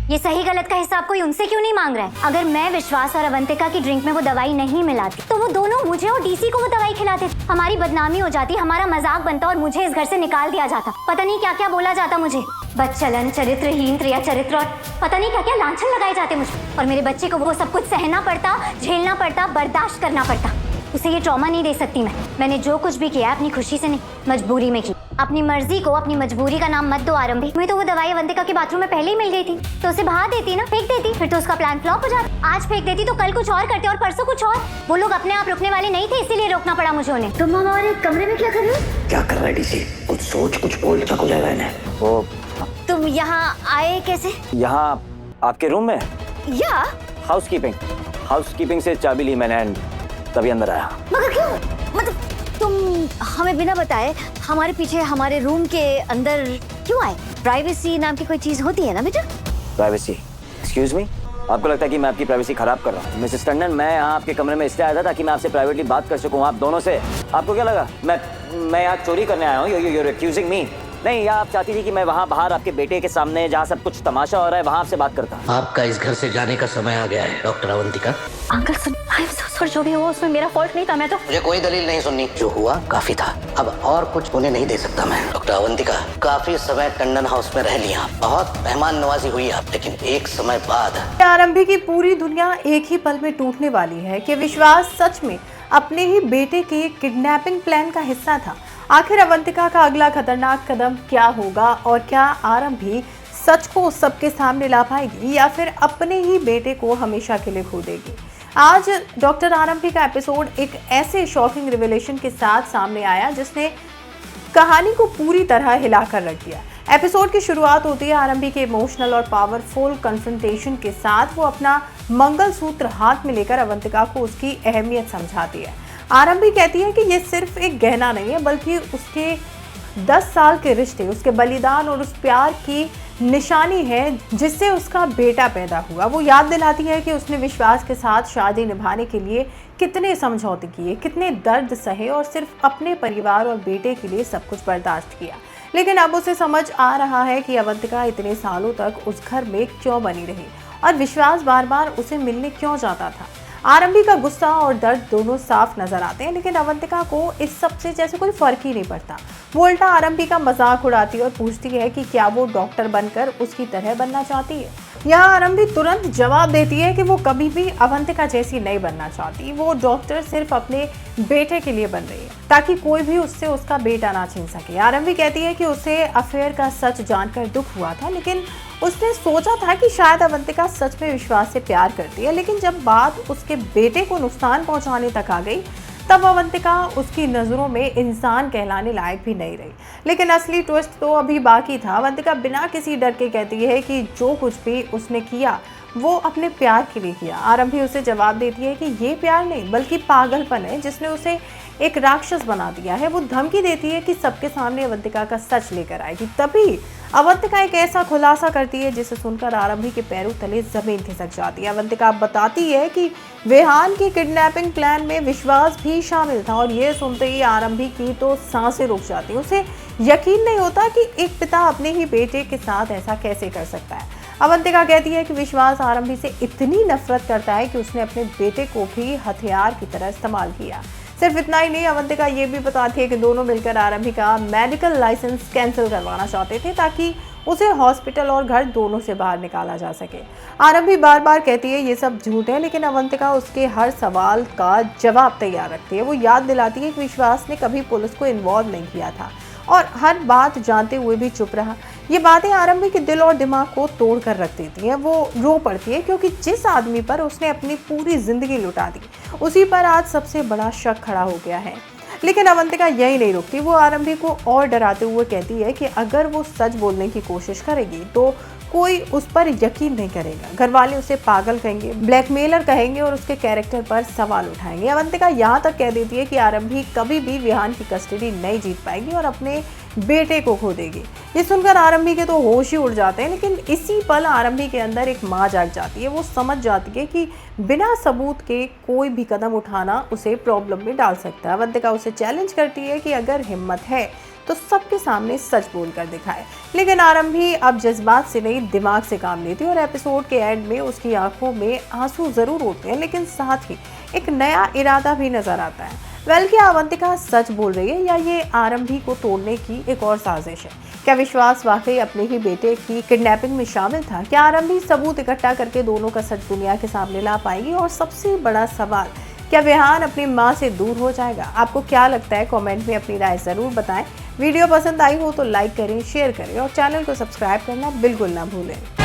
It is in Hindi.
ये सही गलत का हिसाब कोई उनसे क्यों नहीं मांग रहा है? अगर मैं विश्वास और अवंतिका की ड्रिंक में वो दवाई नहीं मिलाती तो वो दोनों मुझे और डीसी को वो दवाई खिलाते। हमारी बदनामी हो जाती, हमारा मजाक बनता और मुझे इस घर से निकाल दिया जाता। पता नहीं क्या क्या बोला जाता मुझे, बदचलन, चरित्रहीन, त्रिया चरित्र और पता नहीं क्या क्या लांछन लगाए जाते मुझे। और मेरे बच्चे को वो सब कुछ सहना पड़ता, झेलना पड़ता, बर्दाश्त करना पड़ता। उसे ये ट्रॉमा नहीं दे सकती मैंने जो कुछ भी किया अपनी खुशी से नहीं, मजबूरी में की। अपनी मर्जी को अपनी मजबूरी का नाम मत दो आरंभी। मुझे तो वो दवाई अवंतिका के बाथरूम में पहले ही मिल गई थी, तो उसे बहा देती ना, फेंक देती, फिर तो उसका प्लान फ्लॉप हो जाता। आज फेंक देती तो कल कुछ और करते और परसों कुछ और। वो लोग अपने आप रुकने वाले नहीं थे, इसीलिए रोकना पड़ा मुझे उन्हें। तुम हमारे कमरे में क्या कर रहे हो? क्या कर रहा है डीसी? कुछ सोच, कुछ बोल, चक हो जाएगा इन्हें। वो तुम यहाँ आए कैसे? यहाँ आपके रूम में या हाउसकीपिंग से चाबी ली मैंने, तभी अंदर आया। मगर क्यों? मतलब तुम हमें बिना बताए हमारे पीछे हमारे रूम के अंदर क्यों आए? प्राइवेसी नाम की कोई चीज होती है ना बेटा? प्राइवेसी? एक्सक्यूज मी, आपको लगता है कि मैं आपकी प्राइवेसी खराब कर रहा हूँ? मिसेस टंडन, मैं यहाँ आपके कमरे में इसलिए आया था ताकि मैं आपसे प्राइवेटली बात कर सकूँ आप दोनों से। आपको क्या लगा मैं यहाँ चोरी करने आया हूँ? you're accusing me? नहीं, या आप चाहती थी कि मैं वहाँ बाहर आपके बेटे के सामने जहाँ सब कुछ तमाशा हो रहा है वहाँ आपसे बात करता? आपका इस घर से जाने का समय आ गया है doctor Avantika. Uncle soon, I am so sorry, जो भी हुआ उसमें मेरा फॉल्ट नहीं था। मैं तो मुझे कोई दलील नहीं सुननी, जो हुआ काफी था, अब और कुछ होने नहीं दे सकता मैं। डॉक्टर अवंतिका, काफी समय टंडन हाउस में रह लिया, बहुत मेहमान नवाजी हुई आप, लेकिन एक समय बाद आरंभी की पूरी दुनिया एक ही पल में टूटने वाली है कि विश्वास सच में अपने ही बेटे के किडनैपिंग प्लान का हिस्सा था। आखिर अवंतिका का अगला खतरनाक कदम क्या होगा और क्या आरंभी सच को सबके सामने ला पाएगी या फिर अपने ही बेटे को हमेशा के लिए खो देगी? आज डॉक्टर आरंभी का एपिसोड एक ऐसे शॉकिंग रिवेलेशन के साथ सामने आया जिसने कहानी को पूरी तरह हिलाकर रख दिया। एपिसोड की शुरुआत होती है आरंभी के इमोशनल और पावरफुल कन्फ्रंटेशन के साथ। वो अपना मंगलसूत्र हाथ में लेकर अवंतिका को उसकी अहमियत समझाती है। आरंभी कहती है कि ये सिर्फ एक गहना नहीं है बल्कि उसके 10 साल के रिश्ते, उसके बलिदान और उस प्यार की निशानी है जिससे उसका बेटा पैदा हुआ। वो याद दिलाती है कि उसने विश्वास के साथ शादी निभाने के लिए कितने समझौते किए, कितने दर्द सहे और सिर्फ अपने परिवार और बेटे के लिए सब कुछ बर्दाश्त किया। लेकिन अब उसे समझ आ रहा है कि अवंतिका इतने सालों तक उस घर में क्यों बनी रही और विश्वास बार बार उसे मिलने क्यों जाता था। आरंभी का गुस्सा और दर्द दोनों साफ नजर आते हैं, लेकिन अवंतिका को इस सब से जैसे कोई फर्क ही नहीं पड़ता। वो उल्टा आरंभी का मजाक उड़ाती है और पूछती है कि क्या वो डॉक्टर बनकर उसकी तरह बनना चाहती है। यहाँ आरंभी तुरंत जवाब देती है कि वो कभी भी अवंतिका जैसी नहीं बनना चाहती। वो डॉक्टर सिर्फ अपने बेटे के लिए बन रही है ताकि कोई भी उससे उसका बेटा ना छीन सके। आरंभी कहती है कि उसे अफेयर का सच जानकर दुख हुआ था, लेकिन उसने सोचा था कि शायद अवंतिका सच में विश्वास से प्यार करती है। लेकिन जब बात उसके बेटे को नुकसान पहुंचाने तक आ गई तब अवंतिका उसकी नज़रों में इंसान कहलाने लायक भी नहीं रही। लेकिन असली ट्विस्ट तो अभी बाकी था। अवंतिका बिना किसी डर के कहती है कि जो कुछ भी उसने किया वो अपने प्यार के लिए किया। आरंभी उसे जवाब देती है कि ये प्यार नहीं बल्कि पागलपन है जिसने उसे एक राक्षस बना दिया है। वो धमकी देती है कि सबके सामने अवंतिका का सच लेकर आएगी। तभी अवंतिका एक ऐसा खुलासा करती है जिसे सुनकर आरंभी के पैरों तले जमीन खिसक जाती है। अवंतिका बताती है कि विहान की किडनैपिंग प्लान में विश्वास भी शामिल था और ये सुनते ही आरंभी की तो सांसें रुक जाती हैं। उसे यकीन नहीं होता कि एक पिता अपने ही बेटे के साथ ऐसा कैसे कर सकता है। अवंतिका कहती है कि विश्वास आरंभी से इतनी नफरत करता है कि उसने अपने बेटे को भी हथियार की तरह इस्तेमाल किया। सिर्फ इतना ही नहीं, अवंतिका ये भी बताती है कि दोनों मिलकर आरंभी का मेडिकल लाइसेंस कैंसिल करवाना चाहते थे ताकि उसे हॉस्पिटल और घर दोनों से बाहर निकाला जा सके। आरंभी बार बार कहती है ये सब झूठ है, लेकिन अवंतिका उसके हर सवाल का जवाब तैयार रखती है। वो याद दिलाती है कि विश्वास ने कभी पुलिस को इन्वॉल्व नहीं किया था और हर बात जानते हुए भी चुप रहा। ये बातें आरंभी के दिल और दिमाग को तोड़ कर रख देती हैं। वो रो पड़ती है क्योंकि जिस आदमी पर उसने अपनी पूरी जिंदगी लुटा दी उसी पर आज सबसे बड़ा शक खड़ा हो गया है। लेकिन अवंतिका यही नहीं रुकती। वो आरंभी को और डराते हुए कहती है कि अगर वो सच बोलने की कोशिश करेगी तो कोई उस पर यकीन नहीं करेगा। घर वाले उसे पागल कहेंगे, ब्लैकमेलर कहेंगे और उसके कैरेक्टर पर सवाल उठाएंगे। अवंतिका यहाँ तक कह देती है कि आरंभी कभी भी विहान की कस्टडी नहीं जीत पाएगी और अपने बेटे को खो देगी। ये सुनकर आरंभी के तो होश ही उड़ जाते हैं, लेकिन इसी पल आरंभी के अंदर एक माँ जाग जाती है। वो समझ जाती है कि बिना सबूत के कोई भी कदम उठाना उसे प्रॉब्लम में डाल सकता है। अवंतिका उसे चैलेंज करती है कि अगर हिम्मत है तो सबके सामने सच बोलकर दिखाए। लेकिन आरंभी अब जज्बात से नहीं दिमाग से काम लेती और एपिसोड के एंड में उसकी आंखों में आंसू जरूर होते हैं, लेकिन साथ ही एक नया इरादा भी नजर आता है। क्या अवंतिका सच बोल रही है या ये आरंभी को तोड़ने की एक और साजिश है? क्या विश्वास वाकई अपने ही बेटे की किडनैपिंग में शामिल था? क्या आरंभी सबूत इकट्ठा करके दोनों का सच दुनिया के सामने ला पाएगी? और सबसे बड़ा सवाल, क्या विहान अपनी मां से दूर हो जाएगा? आपको क्या लगता है? कमेंट में अपनी राय जरूर बताएं। वीडियो पसंद आई हो तो लाइक करें, शेयर करें और चैनल को सब्सक्राइब करना बिल्कुल ना भूलें।